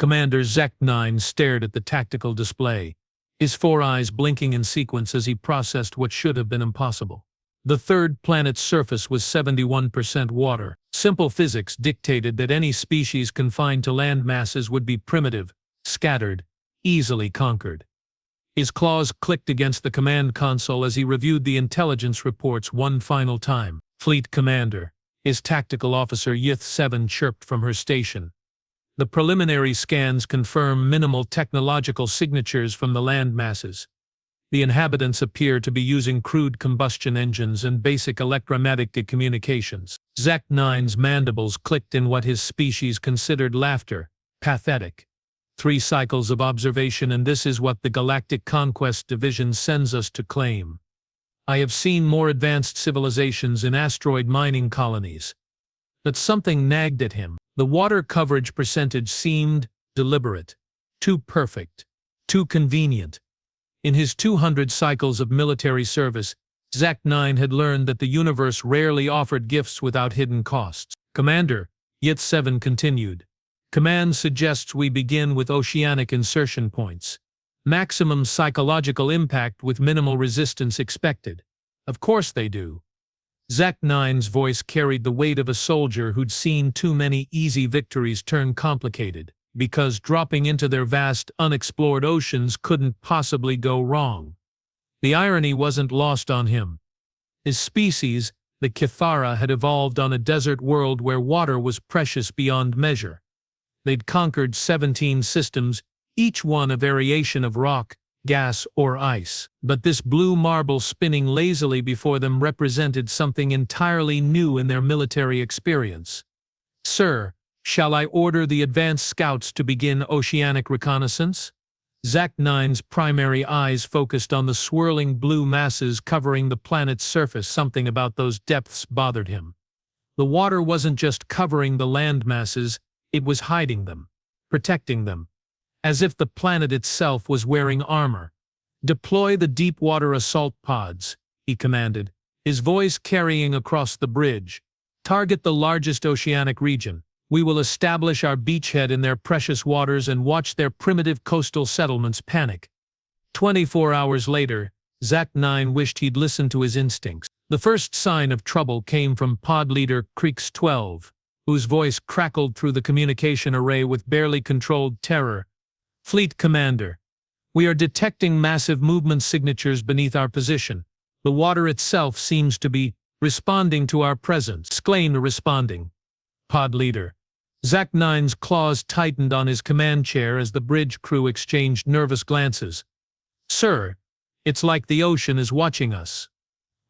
Commander Zek-9 stared at the tactical display, his 4 eyes blinking in sequence as he processed what should have been impossible. The third planet's surface was 71% water. Simple physics dictated that any species confined to land masses would be primitive, scattered, easily conquered. His claws clicked against the command console as he reviewed the intelligence reports one final time. Fleet Commander, his tactical officer Yith-7 chirped from her station. The preliminary scans confirm minimal technological signatures from the land masses. The inhabitants appear to be using crude combustion engines and basic electromagnetic communications. Zek-9's mandibles clicked in what his species considered laughter. Pathetic. 3 cycles of observation, and this is what the Galactic Conquest Division sends us to claim. I have seen more advanced civilizations in asteroid mining colonies. But something nagged at him. The water coverage percentage seemed deliberate, too perfect, too convenient. In his 200 cycles of military service, Zek-9 had learned that the universe rarely offered gifts without hidden costs. Commander, Yith-7 continued. Command suggests we begin with oceanic insertion points. Maximum psychological impact with minimal resistance expected. Of course they do. Zek-9's voice carried the weight of a soldier who'd seen too many easy victories turn complicated, because dropping into their vast, unexplored oceans couldn't possibly go wrong. The irony wasn't lost on him. His species, the Kithara, had evolved on a desert world where water was precious beyond measure. They'd conquered 17 systems, each one a variation of rock, gas, or ice. But this blue marble spinning lazily before them represented something entirely new in their military experience. Sir, shall I order the advanced scouts to begin oceanic reconnaissance? Zek-9's primary eyes focused on the swirling blue masses covering the planet's surface. Something about those depths bothered him. The water wasn't just covering the land masses, it was hiding them, protecting them, as if the planet itself was wearing armor. Deploy the deep-water assault pods, he commanded, his voice carrying across the bridge. Target the largest oceanic region. We will establish our beachhead in their precious waters and watch their primitive coastal settlements panic. 24 hours later, Zek-9 wished he'd listened to his instincts. The first sign of trouble came from pod leader Creeks-12, whose voice crackled through the communication array with barely controlled terror. Fleet Commander, we are detecting massive movement signatures beneath our position. The water itself seems to be responding to our presence. Exclaimed responding. Pod leader. Zek-9's claws tightened on his command chair as the bridge crew exchanged nervous glances. Sir, it's like the ocean is watching us.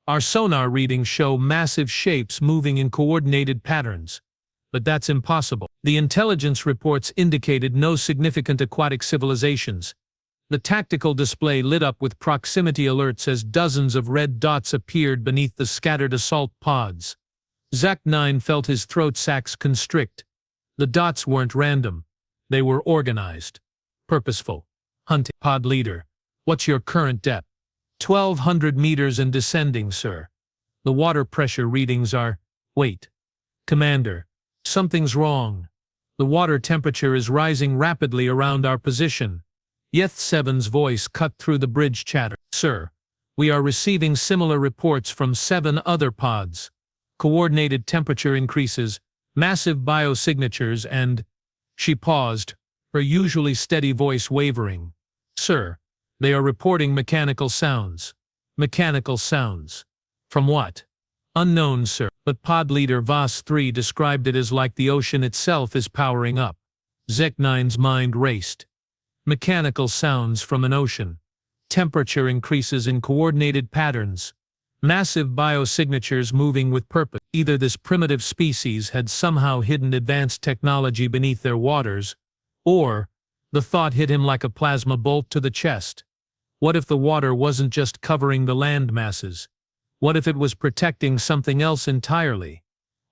Our sonar readings show massive shapes moving in coordinated patterns. But that's impossible. The intelligence reports indicated no significant aquatic civilizations. The tactical display lit up with proximity alerts as dozens of red dots appeared beneath the scattered assault pods. Zek-9 felt his throat sacs constrict. The dots weren't random. They were organized. Purposeful. Hunting. Pod leader, what's your current depth? 1,200 meters and descending, sir. The water pressure readings are… Wait. Commander. Something's wrong. The water temperature is rising rapidly around our position. Yith-7's voice cut through the bridge chatter. Sir, we are receiving similar reports from 7 other pods. Coordinated temperature increases, massive biosignatures, and… She paused, her usually steady voice wavering. Sir, they are reporting mechanical sounds. Mechanical sounds. From what? Unknown, sir. But pod leader Voss-3 described it as like the ocean itself is powering up. Zek-9's mind raced. Mechanical sounds from an ocean. Temperature increases in coordinated patterns. Massive biosignatures moving with purpose. Either this primitive species had somehow hidden advanced technology beneath their waters, or the thought hit him like a plasma bolt to the chest. What if the water wasn't just covering the land masses? What if it was protecting something else entirely?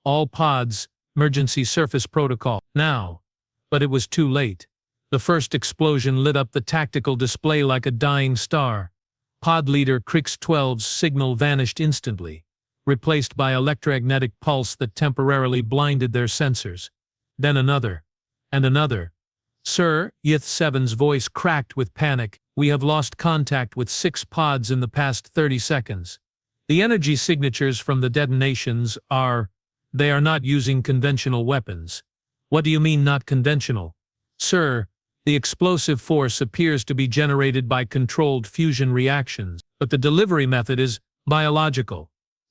All pods, emergency surface protocol. Now. But it was too late. The first explosion lit up the tactical display like a dying star. Pod leader Creeks-12's signal vanished instantly, replaced by electromagnetic pulse that temporarily blinded their sensors. Then another. And another. Sir, Yth-7's voice cracked with panic. We have lost contact with 6 pods in the past 30 seconds. The energy signatures from the detonations they are not using conventional weapons. What do you mean not conventional? Sir, the explosive force appears to be generated by controlled fusion reactions, but the delivery method is biological.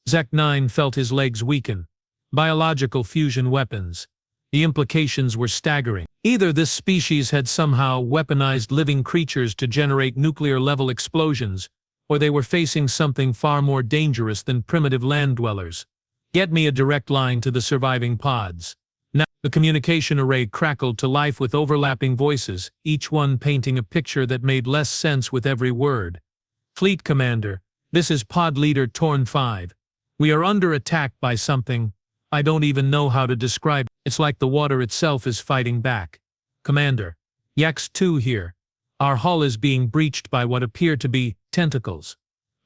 Zec-9 felt his legs weaken. Biological fusion weapons. The implications were staggering. Either this species had somehow weaponized living creatures to generate nuclear-level explosions, or they were facing something far more dangerous than primitive land dwellers. Get me a direct line to the surviving pods. Now, the communication array crackled to life with overlapping voices, each one painting a picture that made less sense with every word. Fleet Commander, this is Pod Leader Torn 5. We are under attack by something. I don't even know how to describe it. It's like the water itself is fighting back. Commander, Yax-2 here. Our hull is being breached by what appear to be tentacles.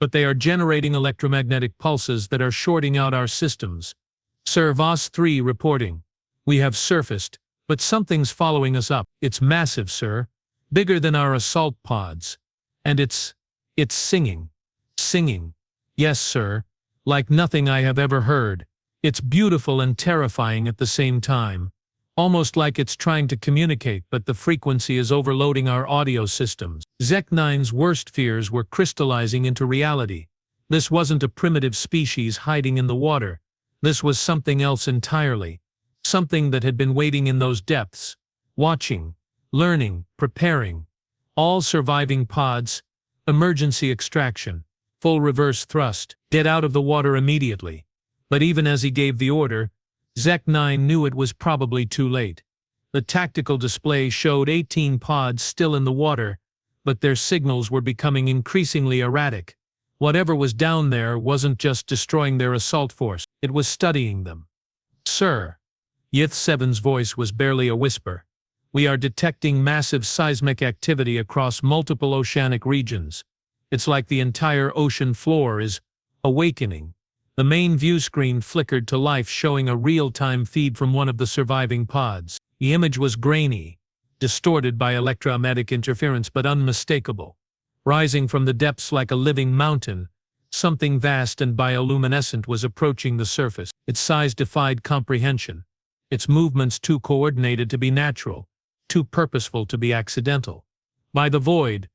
But they are generating electromagnetic pulses that are shorting out our systems. Sir Voss-3 reporting. We have surfaced, but something's following us up. It's massive, sir. Bigger than our assault pods. And it's singing. Singing. Yes, sir. Like nothing I have ever heard. It's beautiful and terrifying at the same time. Almost like it's trying to communicate, but the frequency is overloading our audio systems. Zec-9's worst fears were crystallizing into reality. This wasn't a primitive species hiding in the water. This was something else entirely. Something that had been waiting in those depths. Watching, learning, preparing. All surviving pods. Emergency extraction. Full reverse thrust. Get out of the water immediately. But even as he gave the order, Zec-9 knew it was probably too late. The tactical display showed 18 pods still in the water, but their signals were becoming increasingly erratic. Whatever was down there wasn't just destroying their assault force, it was studying them. Sir, Yth-7's voice was barely a whisper. We are detecting massive seismic activity across multiple oceanic regions. It's like the entire ocean floor is awakening. The main view screen flickered to life, showing a real-time feed from one of the surviving pods. The image was grainy, distorted by electromagnetic interference but unmistakable. Rising from the depths like a living mountain, something vast and bioluminescent was approaching the surface. Its size defied comprehension. Its movements too coordinated to be natural, too purposeful to be accidental. By the void,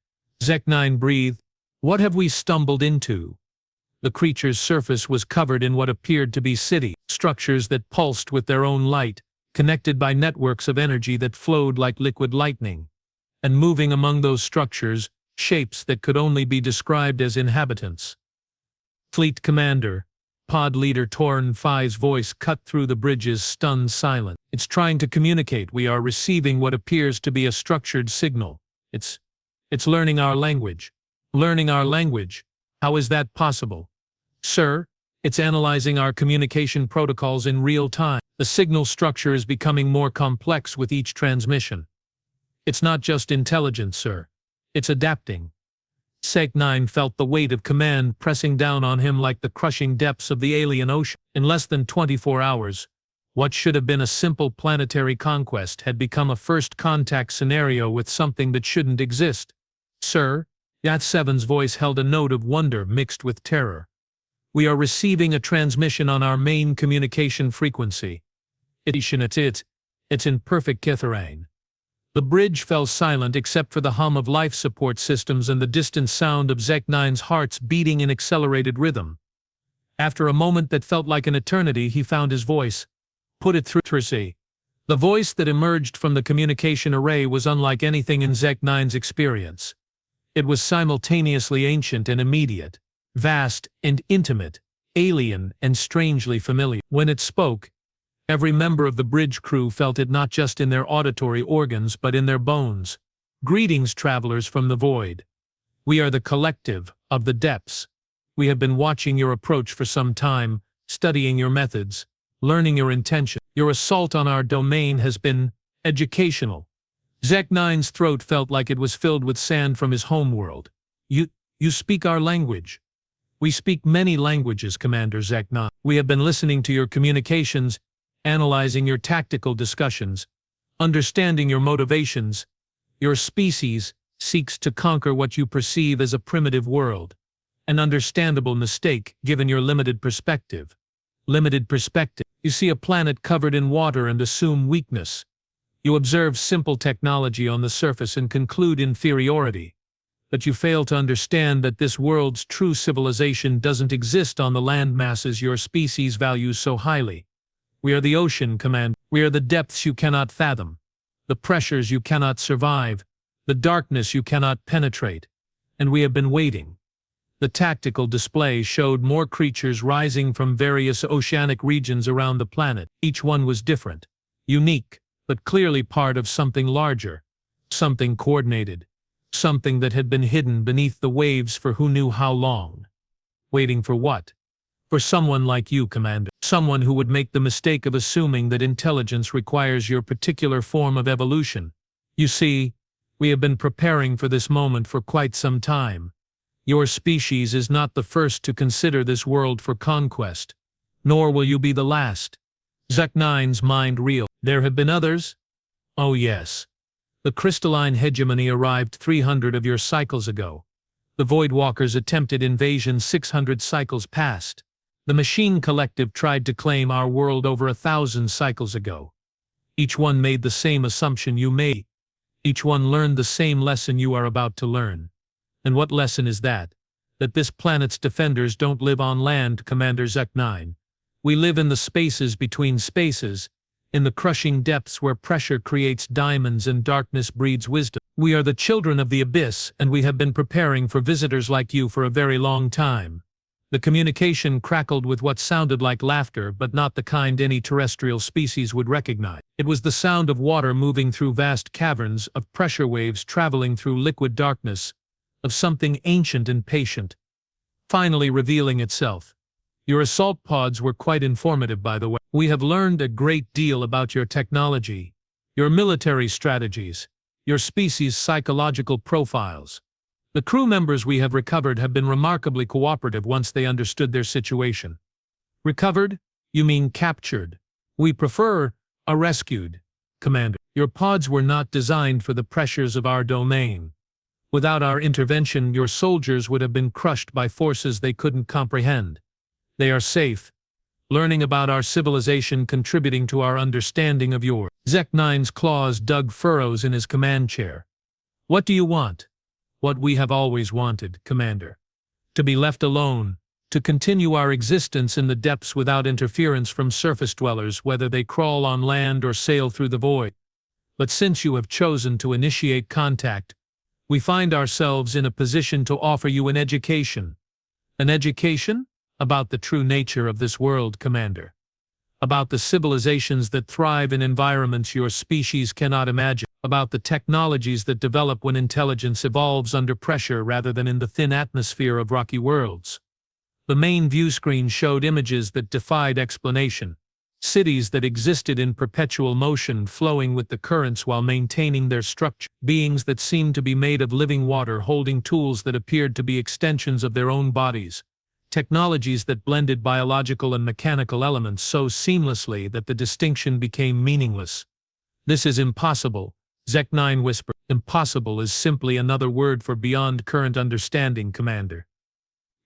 Zec-9 breathed, "What have we stumbled into?" The creature's surface was covered in what appeared to be city structures that pulsed with their own light, connected by networks of energy that flowed like liquid lightning. And moving among those structures, shapes that could only be described as inhabitants. Fleet Commander, Pod Leader Torn 5's voice cut through the bridge's stunned silence. It's trying to communicate. We are receiving what appears to be a structured signal. It's learning our language. Learning our language. How is that possible? Sir, it's analyzing our communication protocols in real time. The signal structure is becoming more complex with each transmission. It's not just intelligence, sir. It's adapting. Zec-9 felt the weight of command pressing down on him like the crushing depths of the alien ocean. In less than 24 hours, what should have been a simple planetary conquest had become a first contact scenario with something that shouldn't exist. Sir, Yth-7's voice held a note of wonder mixed with terror. We are receiving a transmission on our main communication frequency. It's in perfect Kitharane. The bridge fell silent except for the hum of life support systems and the distant sound of Zec-9's heart's beating in accelerated rhythm. After a moment that felt like an eternity, he found his voice. Put it through. The voice that emerged from the communication array was unlike anything in Zec-9's experience. It was simultaneously ancient and immediate, vast and intimate, alien and strangely familiar. When it spoke, every member of the bridge crew felt it not just in their auditory organs but in their bones. Greetings, travelers from the void. We are the Collective of the Depths. We have been watching your approach for some time, studying your methods, learning your intention. Your assault on our domain has been educational. Zec-9's throat felt like it was filled with sand from his homeworld. You speak our language. We speak many languages, Commander Zec-9. We have been listening to your communications, analyzing your tactical discussions, Understanding your motivations, your species seeks to conquer what you perceive as a primitive world. An understandable mistake given your limited perspective. Limited perspective. You see a planet covered in water and assume weakness. You observe simple technology on the surface and conclude inferiority. But you fail to understand that this world's true civilization doesn't exist on the land masses your species values so highly. We are the ocean, Commander. We are the depths you cannot fathom, the pressures you cannot survive, the darkness you cannot penetrate. And we have been waiting. The tactical display showed more creatures rising from various oceanic regions around the planet. Each one was different, unique, but clearly part of something larger, something coordinated, something that had been hidden beneath the waves for who knew how long. Waiting for what? For someone like you, Commander. Someone who would make the mistake of assuming that intelligence requires your particular form of evolution. You see, we have been preparing for this moment for quite some time. Your species is not the first to consider this world for conquest, nor will you be the last. Zec-9's mind reeled. There have been others? Oh yes. The crystalline hegemony arrived 300 of your cycles ago. The Voidwalkers attempted invasion 600 cycles past. The Machine Collective tried to claim our world over 1,000 cycles ago. Each one made the same assumption you made. Each one learned the same lesson you are about to learn. And what lesson is that? That this planet's defenders don't live on land, Commander Zec-9. We live in the spaces between spaces, in the crushing depths where pressure creates diamonds and darkness breeds wisdom. We are the children of the abyss, and we have been preparing for visitors like you for a very long time. The communication crackled with what sounded like laughter, but not the kind any terrestrial species would recognize. It was the sound of water moving through vast caverns, of pressure waves traveling through liquid darkness, of something ancient and patient, finally revealing itself. Your assault pods were quite informative, by the way. We have learned a great deal about your technology, your military strategies, your species' psychological profiles. The crew members we have recovered have been remarkably cooperative once they understood their situation. Recovered? You mean captured. We prefer rescued, Commander. Your pods were not designed for the pressures of our domain. Without our intervention, your soldiers would have been crushed by forces they couldn't comprehend. They are safe, learning about our civilization, contributing to our understanding of yours. Zec-9's claws dug furrows in his command chair. What do you want? What we have always wanted, Commander. To be left alone, to continue our existence in the depths without interference from surface dwellers, whether they crawl on land or sail through the void. But since you have chosen to initiate contact, we find ourselves in a position to offer you an education. An education? About the true nature of this world, Commander. About the civilizations that thrive in environments your species cannot imagine. About the technologies that develop when intelligence evolves under pressure rather than in the thin atmosphere of rocky worlds. The main view screen showed images that defied explanation. Cities that existed in perpetual motion, flowing with the currents while maintaining their structure. Beings that seemed to be made of living water, holding tools that appeared to be extensions of their own bodies. Technologies that blended biological and mechanical elements so seamlessly that the distinction became meaningless. This is impossible, Zec-9 whispered. Impossible is simply another word for beyond current understanding, Commander.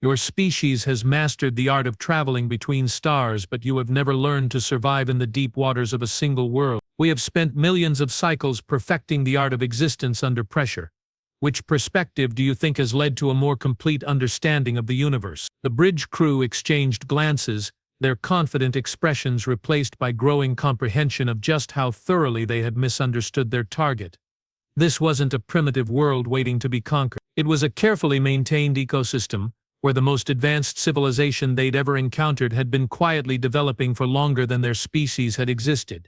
Your species has mastered the art of traveling between stars, but you have never learned to survive in the deep waters of a single world. We have spent millions of cycles perfecting the art of existence under pressure. Which perspective do you think has led to a more complete understanding of the universe? The bridge crew exchanged glances, their confident expressions replaced by growing comprehension of just how thoroughly they had misunderstood their target. This wasn't a primitive world waiting to be conquered. It was a carefully maintained ecosystem, where the most advanced civilization they'd ever encountered had been quietly developing for longer than their species had existed.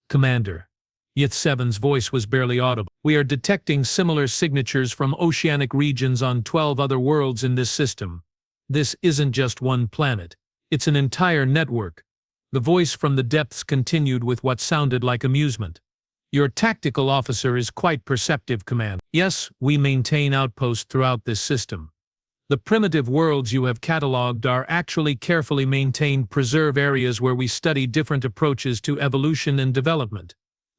Commander. Yth-7's voice was barely audible. We are detecting similar signatures from oceanic regions on 12 other worlds in this system. This isn't just one planet. It's an entire network. The voice from the depths continued with what sounded like amusement. Your tactical officer is quite perceptive, Commander. Yes, we maintain outposts throughout this system. The primitive worlds you have catalogued are actually carefully maintained preserve areas where we study different approaches to evolution and development.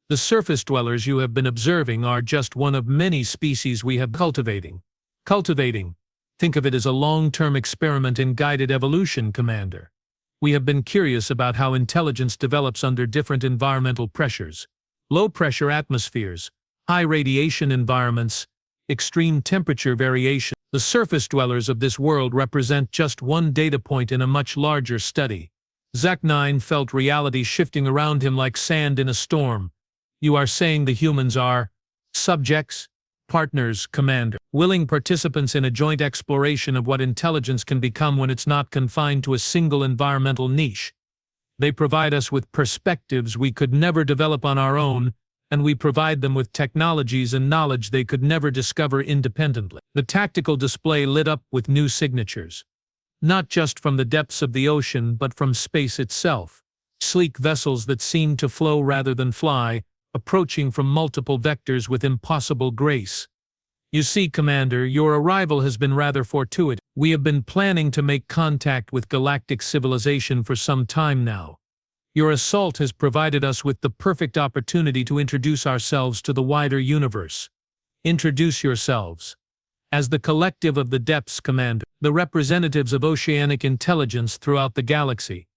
The surface dwellers you have been observing are just one of many species we have cultivating. Cultivating. Think of it as a long-term experiment in guided evolution, Commander. We have been curious about how intelligence develops under different environmental pressures. Low-pressure atmospheres, high radiation environments, extreme temperature variation. The surface dwellers of this world represent just one data point in a much larger study. Zach-9 felt reality shifting around him like sand in a storm. You are saying the humans are subjects? Partners, Commander. Willing participants in a joint exploration of what intelligence can become when it's not confined to a single environmental niche. They provide us with perspectives we could never develop on our own, and we provide them with technologies and knowledge they could never discover independently. The tactical display lit up with new signatures. Not just from the depths of the ocean, but from space itself. Sleek vessels that seemed to flow rather than fly, approaching from multiple vectors with impossible grace. You see, Commander, your arrival has been rather fortuitous. We have been planning to make contact with galactic civilization for some time now. Your assault has provided us with the perfect opportunity to introduce ourselves to the wider universe. Introduce yourselves. As the collective of the depths, Commander, the representatives of oceanic intelligence throughout the galaxy.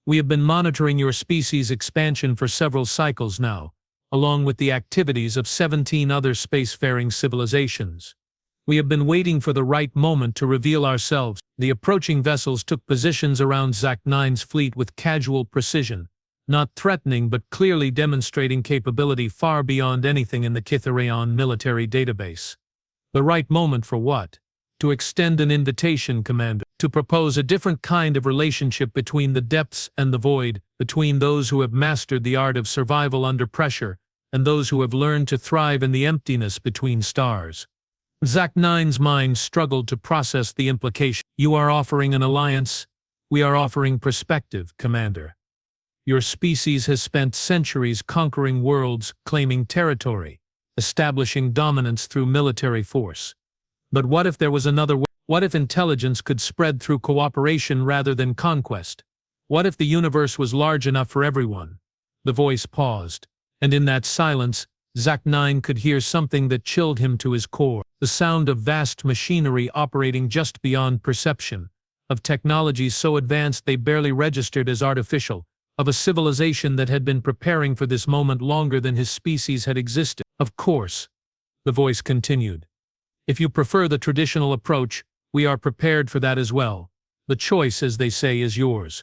We have been monitoring your species' expansion for several cycles now, along with the activities of 17 other spacefaring civilizations. We have been waiting for the right moment to reveal ourselves. The approaching vessels took positions around Zach-9's fleet with casual precision, not threatening but clearly demonstrating capability far beyond anything in the Kitharaon military database. The right moment for what? To extend an invitation, Commander, to propose a different kind of relationship between the depths and the void, between those who have mastered the art of survival under pressure and those who have learned to thrive in the emptiness between stars. Zach-9's mind struggled to process the implication. You are offering an alliance. We are offering perspective, Commander. Your species has spent centuries conquering worlds, claiming territory, establishing dominance through military force. But what if there was another way? What if intelligence could spread through cooperation rather than conquest? What if the universe was large enough for everyone? The voice paused, and in that silence, Zach-9 could hear something that chilled him to his core. The sound of vast machinery operating just beyond perception, of technologies so advanced they barely registered as artificial, of a civilization that had been preparing for this moment longer than his species had existed. Of course, the voice continued. If you prefer the traditional approach, we are prepared for that as well. The choice, as they say, is yours.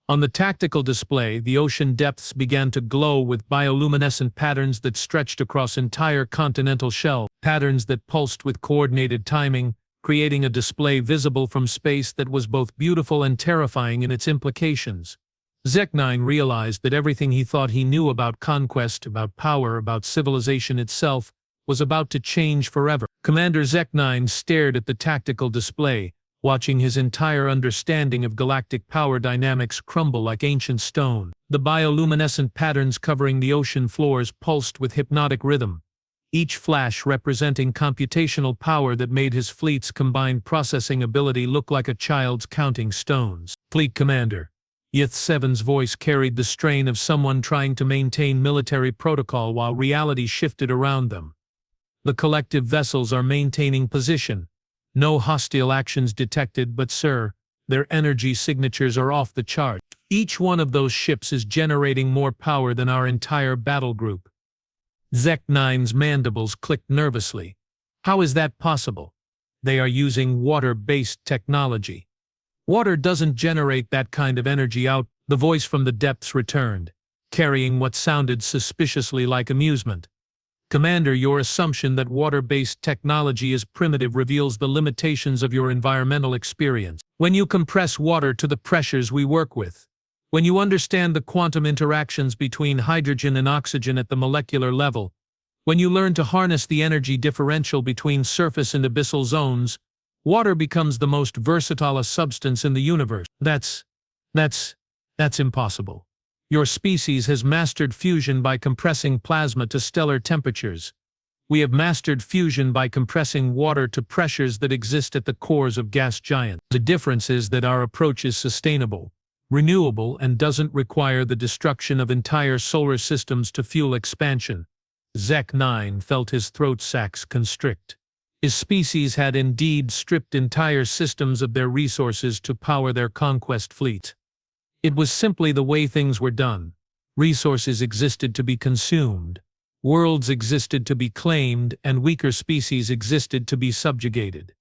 On the tactical display, the ocean depths began to glow with bioluminescent patterns that stretched across entire continental shelves, patterns that pulsed with coordinated timing, creating a display visible from space that was both beautiful and terrifying in its implications. Zach-9 realized that everything he thought he knew about conquest, about power, about civilization itself, was about to change forever. Commander Zach-9 stared at the tactical display, watching his entire understanding of galactic power dynamics crumble like ancient stone. The bioluminescent patterns covering the ocean floors pulsed with hypnotic rhythm, each flash representing computational power that made his fleet's combined processing ability look like a child's counting stones. Fleet Commander Yith-7's voice carried the strain of someone trying to maintain military protocol while reality shifted around them. The collective vessels are maintaining position. No hostile actions detected, but sir, their energy signatures are off the chart. Each one of those ships is generating more power than our entire battle group. Zach-9's mandibles clicked nervously. How is that possible? They are using water-based technology. Water doesn't generate that kind of energy out. The voice from the depths returned, carrying what sounded suspiciously like amusement. Commander, your assumption that water-based technology is primitive reveals the limitations of your environmental experience. When you compress water to the pressures we work with, when you understand the quantum interactions between hydrogen and oxygen at the molecular level, when you learn to harness the energy differential between surface and abyssal zones, water becomes the most versatile substance in the universe. That's impossible. Your species has mastered fusion by compressing plasma to stellar temperatures. We have mastered fusion by compressing water to pressures that exist at the cores of gas giants. The difference is that our approach is sustainable, renewable, and doesn't require the destruction of entire solar systems to fuel expansion. Zek-9 felt his throat sacs constrict. His species had indeed stripped entire systems of their resources to power their conquest fleet. It was simply the way things were done. Resources existed to be consumed, worlds existed to be claimed, and weaker species existed to be subjugated.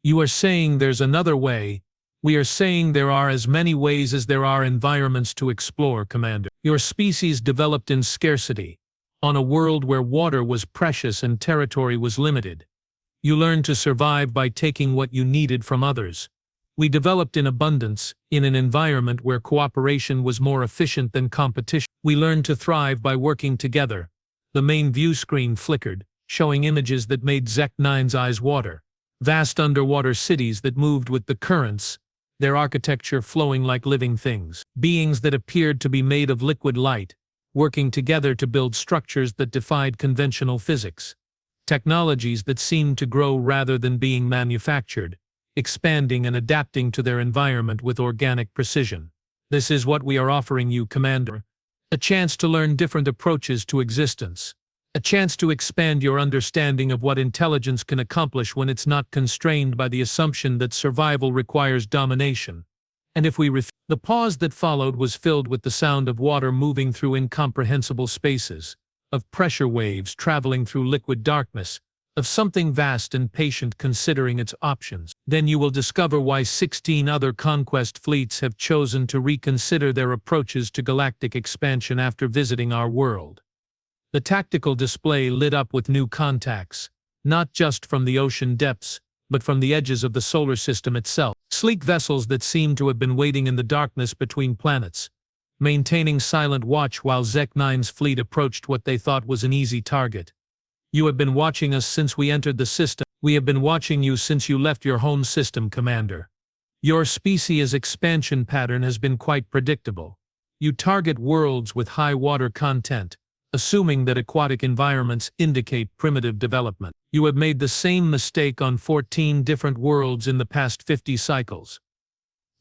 You are saying there's another way. We are saying there are as many ways as there are environments to explore, Commander. Your species developed in scarcity, on a world where water was precious and territory was limited. You learned to survive by taking what you needed from others. We developed in abundance, in an environment where cooperation was more efficient than competition. We learned to thrive by working together. The main view screen flickered, showing images that made Zek-9's eyes water. Vast underwater cities that moved with the currents, their architecture flowing like living things. Beings that appeared to be made of liquid light, working together to build structures that defied conventional physics. Technologies that seemed to grow rather than being manufactured, expanding and adapting to their environment with organic precision. This is what we are offering you, Commander. A chance to learn different approaches to existence. A chance to expand your understanding of what intelligence can accomplish when it's not constrained by the assumption that survival requires domination. And if we refuse. The pause that followed was filled with the sound of water moving through incomprehensible spaces, of pressure waves traveling through liquid darkness, of something vast and patient considering its options. Then you will discover why 16 other conquest fleets have chosen to reconsider their approaches to galactic expansion after visiting our world. The tactical display lit up with new contacts, not just from the ocean depths, but from the edges of the solar system itself. Sleek vessels that seemed to have been waiting in the darkness between planets, maintaining silent watch while Zek-9's fleet approached what they thought was an easy target. You have been watching us since we entered the system. We have been watching you since you left your home system, Commander. Your species' expansion pattern has been quite predictable. You target worlds with high water content, assuming that aquatic environments indicate primitive development. You have made the same mistake on 14 different worlds in the past 50 cycles.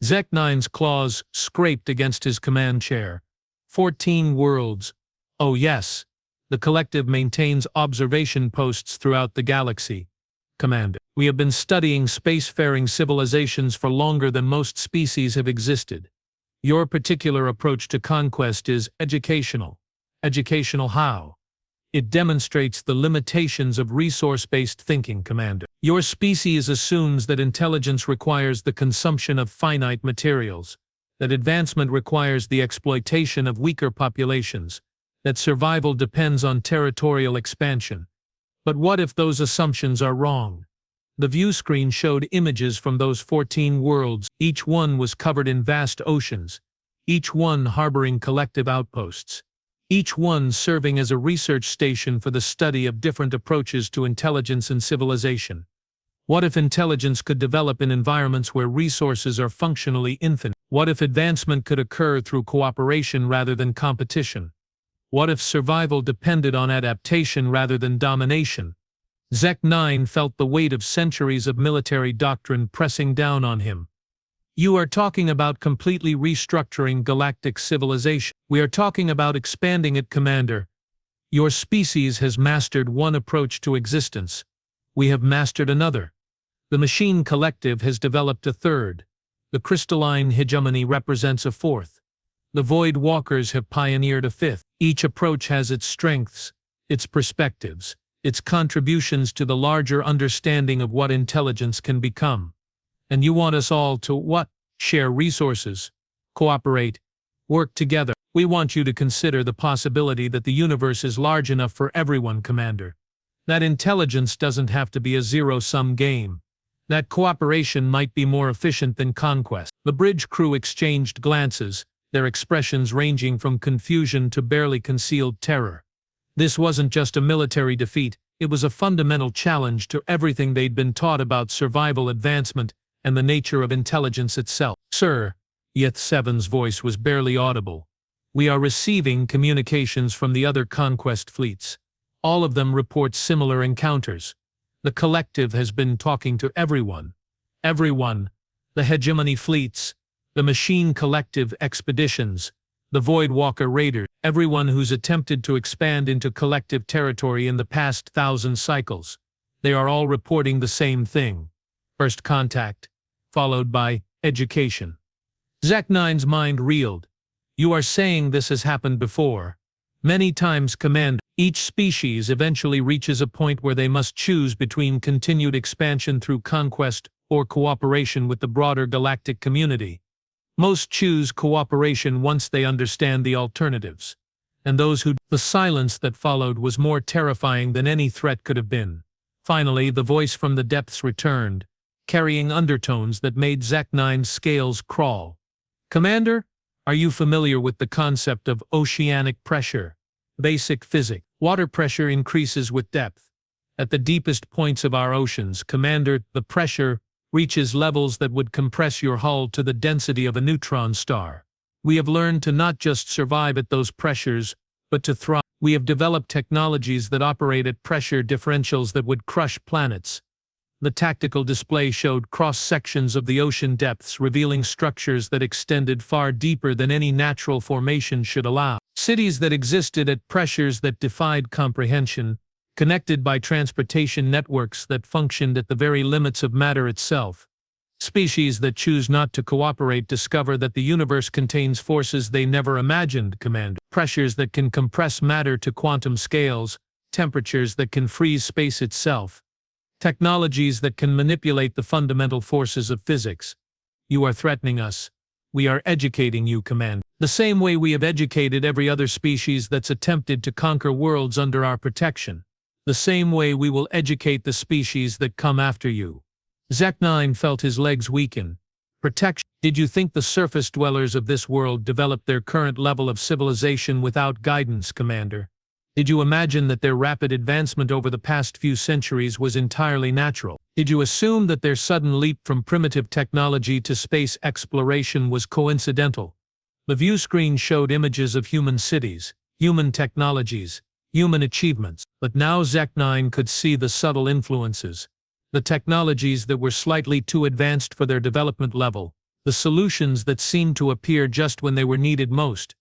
Zek-9's claws scraped against his command chair. 14 worlds. Oh yes. The Collective maintains observation posts throughout the galaxy, Commander. We have been studying spacefaring civilizations for longer than most species have existed. Your particular approach to conquest is educational. Educational how? It demonstrates the limitations of resource-based thinking, Commander. Your species assumes that intelligence requires the consumption of finite materials, that advancement requires the exploitation of weaker populations, that survival depends on territorial expansion. But what if those assumptions are wrong? The view screen showed images from those 14 worlds. Each one was covered in vast oceans, each one harboring collective outposts, each one serving as a research station for the study of different approaches to intelligence and civilization. What if intelligence could develop in environments where resources are functionally infinite? What if advancement could occur through cooperation rather than competition? What if survival depended on adaptation rather than domination? Zek-9 felt the weight of centuries of military doctrine pressing down on him. You are talking about completely restructuring galactic civilization. We are talking about expanding it, Commander. Your species has mastered one approach to existence. We have mastered another. The Machine Collective has developed a third. The crystalline hegemony represents a fourth. The Void Walkers have pioneered a fifth. Each approach has its strengths, its perspectives, its contributions to the larger understanding of what intelligence can become. And you want us all to what? Share resources, cooperate, work together. We want you to consider the possibility that the universe is large enough for everyone, Commander. That intelligence doesn't have to be a zero-sum game. That cooperation might be more efficient than conquest. The bridge crew exchanged glances, their expressions ranging from confusion to barely concealed terror. This wasn't just a military defeat, it was a fundamental challenge to everything they'd been taught about survival, advancement, and the nature of intelligence itself. Sir, Yeth-7's voice was barely audible. We are receiving communications from the other conquest fleets. All of them report similar encounters. The Collective has been talking to everyone. Everyone. The hegemony fleets, the Machine Collective Expeditions, the Voidwalker Raiders, everyone who's attempted to expand into collective territory in the past 1,000 cycles. They are all reporting the same thing. First contact, followed by education. Zek-9's mind reeled. You are saying this has happened before. Many times, Commander. Each species eventually reaches a point where they must choose between continued expansion through conquest or cooperation with the broader galactic community. Most choose cooperation once they understand the alternatives. And those who... The silence that followed was more terrifying than any threat could have been. Finally, the voice from the depths returned, carrying undertones that made Zek-9's scales crawl. Commander, are you familiar with the concept of oceanic pressure? Basic physics. Water pressure increases with depth. At the deepest points of our oceans, Commander, the pressure reaches levels that would compress your hull to the density of a neutron star. We have learned to not just survive at those pressures, but to thrive. We have developed technologies that operate at pressure differentials that would crush planets. The tactical display showed cross-sections of the ocean depths, revealing structures that extended far deeper than any natural formation should allow. Cities that existed at pressures that defied comprehension, connected by transportation networks that functioned at the very limits of matter itself. Species that choose not to cooperate discover that the universe contains forces they never imagined, Commander. Pressures that can compress matter to quantum scales, temperatures that can freeze space itself. Technologies that can manipulate the fundamental forces of physics. You are threatening us. We are educating you, Commander. The same way we have educated every other species that's attempted to conquer worlds under our protection. The same way we will educate the species that come after you. Zek-9 felt his legs weaken. Protection. Did you think the surface dwellers of this world developed their current level of civilization without guidance, Commander? Did you imagine that their rapid advancement over the past few centuries was entirely natural? Did you assume that their sudden leap from primitive technology to space exploration was coincidental? The view screen showed images of human cities, human technologies, human achievements. But now Zek-9 could see the subtle influences. The technologies that were slightly too advanced for their development level. The solutions that seemed to appear just when they were needed most.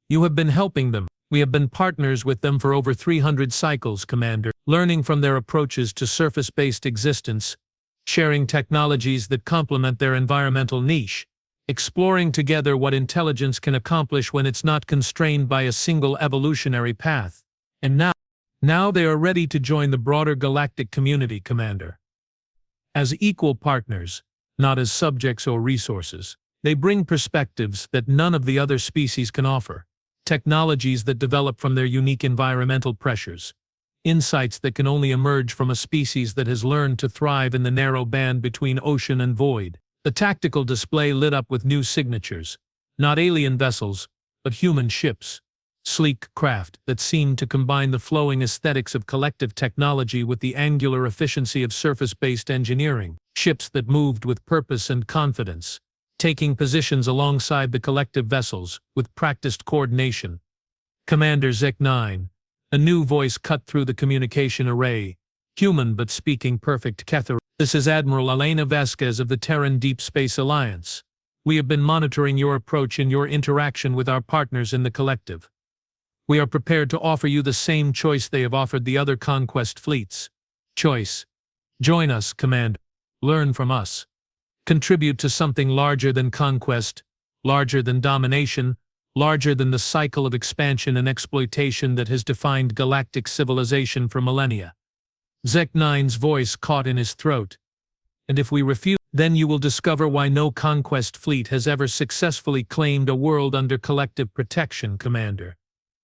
You have been helping them. We have been partners with them for over 300 cycles, Commander, learning from their approaches to surface-based existence, sharing technologies that complement their environmental niche, exploring together what intelligence can accomplish when it's not constrained by a single evolutionary path. And now they are ready to join the broader galactic community, Commander. As equal partners, not as subjects or resources, they bring perspectives that none of the other species can offer. Technologies that develop from their unique environmental pressures. Insights that can only emerge from a species that has learned to thrive in the narrow band between ocean and void. The tactical display lit up with new signatures. Not alien vessels, but human ships. Sleek craft that seemed to combine the flowing aesthetics of collective technology with the angular efficiency of surface-based engineering. Ships that moved with purpose and confidence, taking positions alongside the collective vessels with practiced coordination. Commander Zek-9, a new voice cut through the communication array. Human but speaking perfect Kether. This is Admiral Elena Vasquez of the Terran Deep Space Alliance. We have been monitoring your approach and your interaction with our partners in the collective. We are prepared to offer you the same choice they have offered the other conquest fleets. Choice. Join us, Commander. Learn from us. Contribute to something larger than conquest, larger than domination, larger than the cycle of expansion and exploitation that has defined galactic civilization for millennia. Zek-9's voice caught in his throat. And if we refuse, then you will discover why no conquest fleet has ever successfully claimed a world under collective protection, Commander.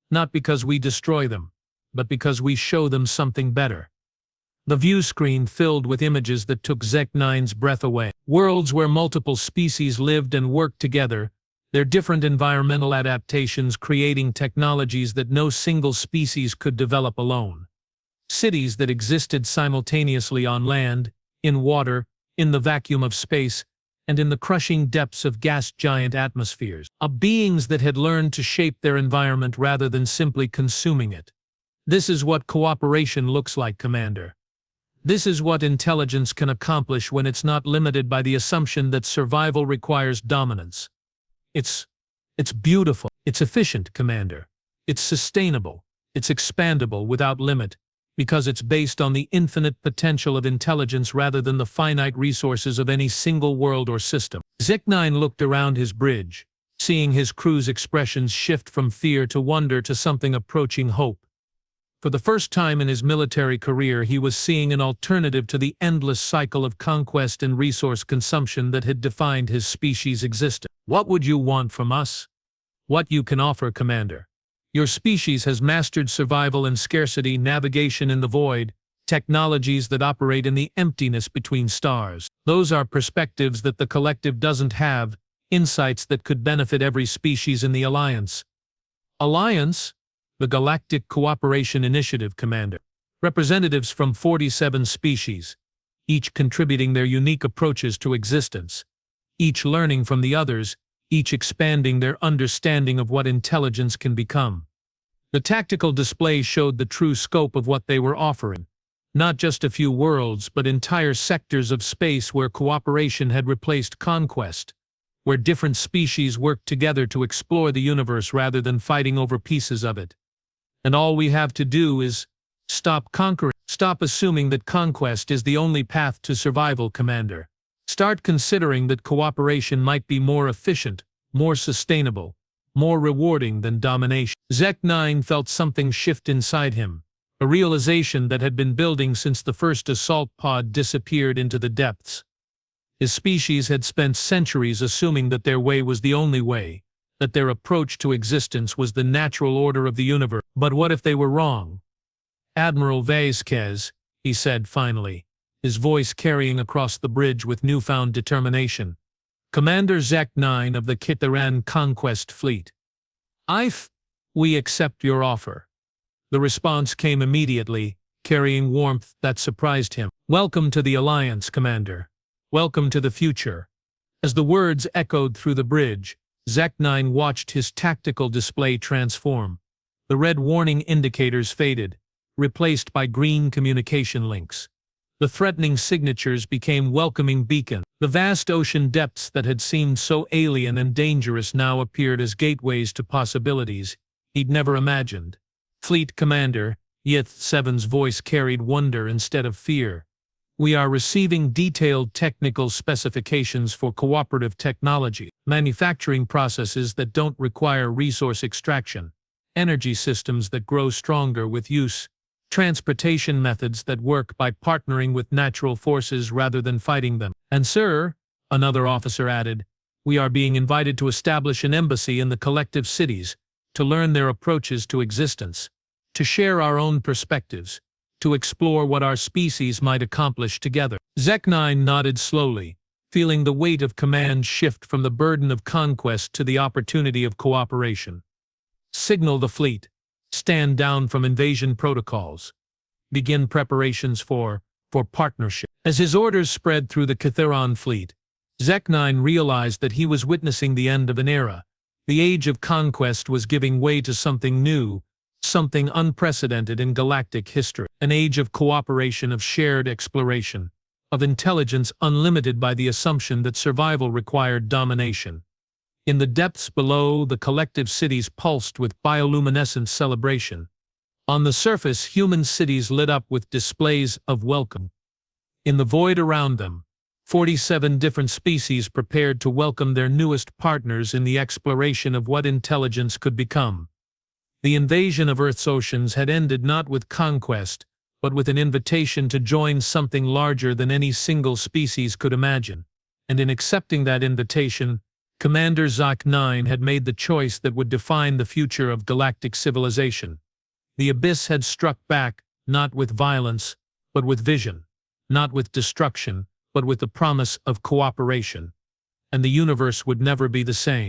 Not because we destroy them, but because we show them something better. The view screen filled with images that took Zek-9's breath away. Worlds where multiple species lived and worked together, their different environmental adaptations creating technologies that no single species could develop alone. Cities that existed simultaneously on land, in water, in the vacuum of space, and in the crushing depths of gas-giant atmospheres. Beings that had learned to shape their environment rather than simply consuming it. This is what cooperation looks like, Commander. This is what intelligence can accomplish when it's not limited by the assumption that survival requires dominance. It's beautiful. It's efficient, Commander. It's sustainable. It's expandable without limit, because it's based on the infinite potential of intelligence rather than the finite resources of any single world or system. Zek-9 looked around his bridge, seeing his crew's expressions shift from fear to wonder to something approaching hope. For the first time in his military career, he was seeing an alternative to the endless cycle of conquest and resource consumption that had defined his species' existence. What would you want from us? What you can offer, Commander. Your species has mastered survival and scarcity, navigation in the void, technologies that operate in the emptiness between stars. Those are perspectives that the Collective doesn't have, insights that could benefit every species in the Alliance. Alliance? The Galactic Cooperation Initiative, Commander. Representatives from 47 species, each contributing their unique approaches to existence, each learning from the others, each expanding their understanding of what intelligence can become. The tactical display showed the true scope of what they were offering. Not just a few worlds, but entire sectors of space where cooperation had replaced conquest, where different species worked together to explore the universe rather than fighting over pieces of it. And all we have to do is stop conquering. Stop assuming that conquest is the only path to survival, Commander. Start considering that cooperation might be more efficient, more sustainable, more rewarding than domination. Zek-9 felt something shift inside him, a realization that had been building since the first assault pod disappeared into the depths. His species had spent centuries assuming that their way was the only way, that their approach to existence was the natural order of the universe. But what if they were wrong? Admiral Vasquez, he said finally, his voice carrying across the bridge with newfound determination. Commander Zek-9 of the Kitaran Conquest Fleet. We accept your offer. The response came immediately, carrying warmth that surprised him. Welcome to the Alliance, Commander. Welcome to the future. As the words echoed through the bridge, Zek-9 watched his tactical display transform. The red warning indicators faded, replaced by green communication links. The threatening signatures became welcoming beacons. The vast ocean depths that had seemed so alien and dangerous now appeared as gateways to possibilities he'd never imagined. Fleet Commander, Yith-7's voice carried wonder instead of fear. We are receiving detailed technical specifications for cooperative technology, manufacturing processes that don't require resource extraction, energy systems that grow stronger with use, transportation methods that work by partnering with natural forces rather than fighting them. And sir, another officer added, we are being invited to establish an embassy in the collective cities, to learn their approaches to existence, to share our own perspectives, to explore what our species might accomplish together. Zek-9 nodded slowly, feeling the weight of command shift from the burden of conquest to the opportunity of cooperation. Signal the fleet. Stand down from invasion protocols. Begin preparations for partnership. As his orders spread through the Kitharan fleet, Zek-9 realized that he was witnessing the end of an era. The age of conquest was giving way to something new, something unprecedented in galactic history. An age of cooperation, of shared exploration, of intelligence unlimited by the assumption that survival required domination. In the depths below, the collective cities pulsed with bioluminescent celebration. On the surface, human cities lit up with displays of welcome. In the void around them, 47 different species prepared to welcome their newest partners in the exploration of what intelligence could become. The invasion of Earth's oceans had ended not with conquest, but with an invitation to join something larger than any single species could imagine. And in accepting that invitation, Commander Zek-9 had made the choice that would define the future of galactic civilization. The abyss had struck back, not with violence, but with vision, not with destruction, but with the promise of cooperation. And the universe would never be the same.